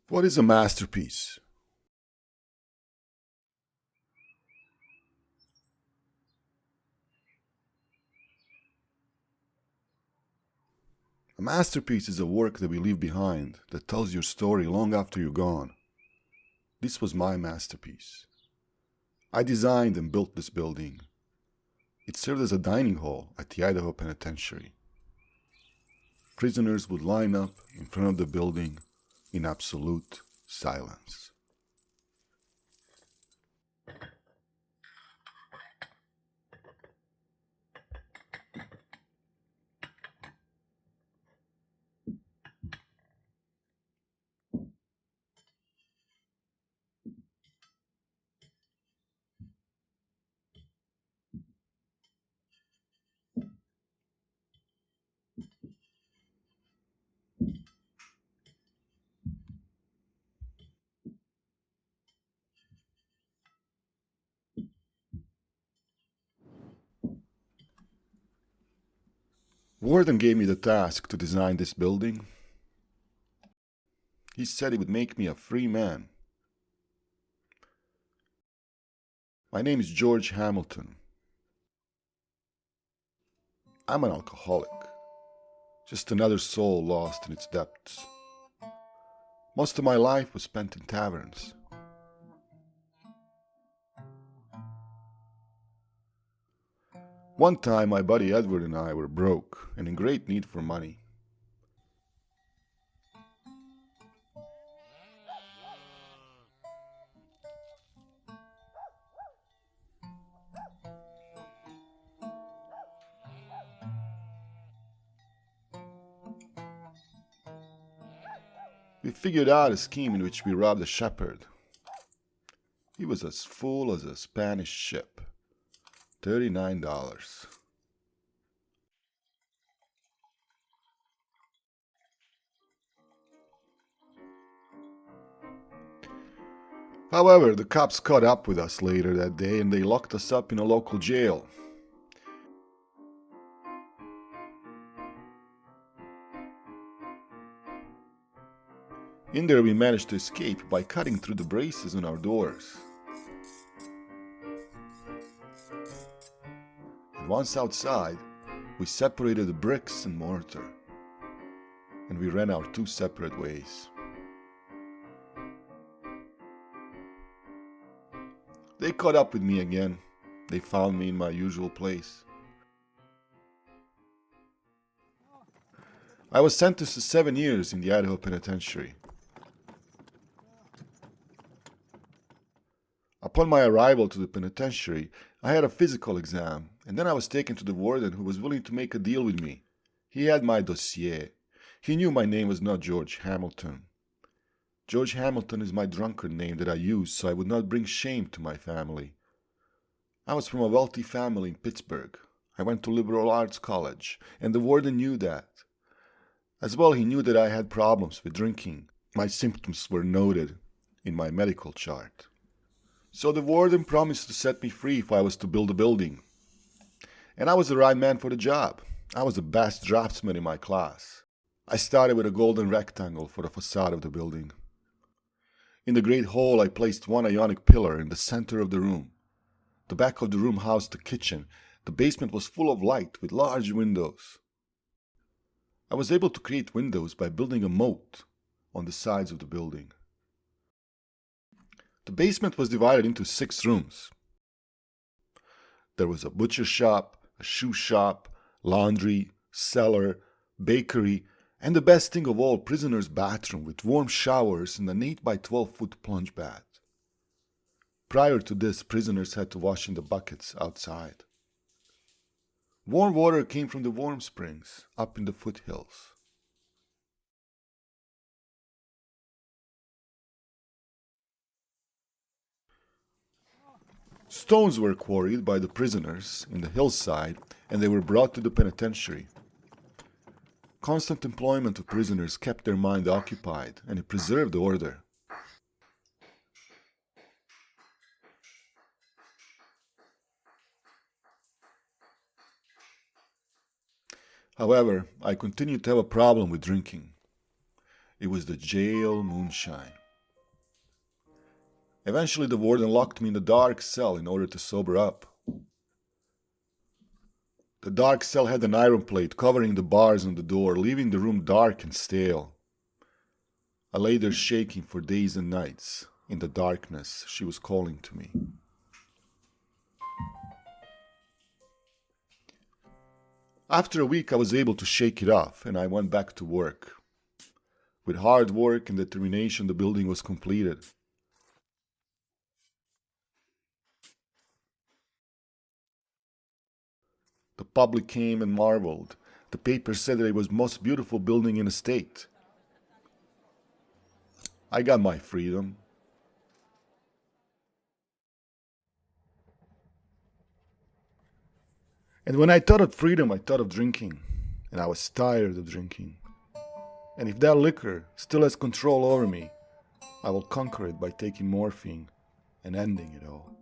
What is a masterpiece? A masterpiece is a work that we leave behind that tells your story long after you're gone. This was my masterpiece. I designed and built this building. It served as a dining hall at the Idaho Penitentiary. Prisoners would line up in front of the building in absolute silence. Warden gave me the task to design this building. He said it would make me a free man. My name is George Hamilton. I'm an alcoholic, just another soul lost in its depths. Most of my life was spent in taverns. One time, my buddy Edward and I were broke and in great need for money. We figured out a scheme in which we robbed a shepherd. He was as full as a Spanish ship. $39. However, the cops caught up with us later that day and they locked us up in a local jail. In there we managed to escape by cutting through the braces on our doors. And once outside, we separated the bricks and mortar, and we ran our two separate ways. They caught up with me again. They found me in my usual place. I was sentenced to 7 years in the Idaho Penitentiary. Upon my arrival to the penitentiary, I had a physical exam, and then I was taken to the warden who was willing to make a deal with me. He had my dossier. He knew my name was not George Hamilton. George Hamilton is my drunkard name that I use so I would not bring shame to my family. I was from a wealthy family in Pittsburgh. I went to liberal arts college, and the warden knew that. As well, he knew that I had problems with drinking. My symptoms were noted in my medical chart. So the warden promised to set me free if I was to build a building. And I was the right man for the job. I was the best draftsman in my class. I started with a golden rectangle for the facade of the building. In the great hall, I placed one ionic pillar in the center of the room. The back of the room housed the kitchen. The basement was full of light with large windows. I was able to create windows by building a moat on the sides of the building. The basement was divided into 6 rooms. There was a butcher shop, a shoe shop, laundry, cellar, bakery, and the best thing of all, prisoners' bathroom with warm showers and an 8 by 12-foot plunge bath. Prior to this, prisoners had to wash in the buckets outside. Warm water came from the warm springs up in the foothills. Stones were quarried by the prisoners in the hillside, and they were brought to the penitentiary. Constant employment of prisoners kept their mind occupied, and it preserved order. However, I continued to have a problem with drinking. It was the jail moonshine. Eventually, the warden locked me in the dark cell in order to sober up. The dark cell had an iron plate covering the bars on the door, leaving the room dark and stale. I lay there shaking for days and nights. In the darkness, she was calling to me. After a week, I was able to shake it off, and I went back to work. With hard work and determination, the building was completed. The public came and marveled. The paper said that it was the most beautiful building in the state. I got my freedom. And when I thought of freedom, I thought of drinking. And I was tired of drinking. And if that liquor still has control over me, I will conquer it by taking morphine and ending it all.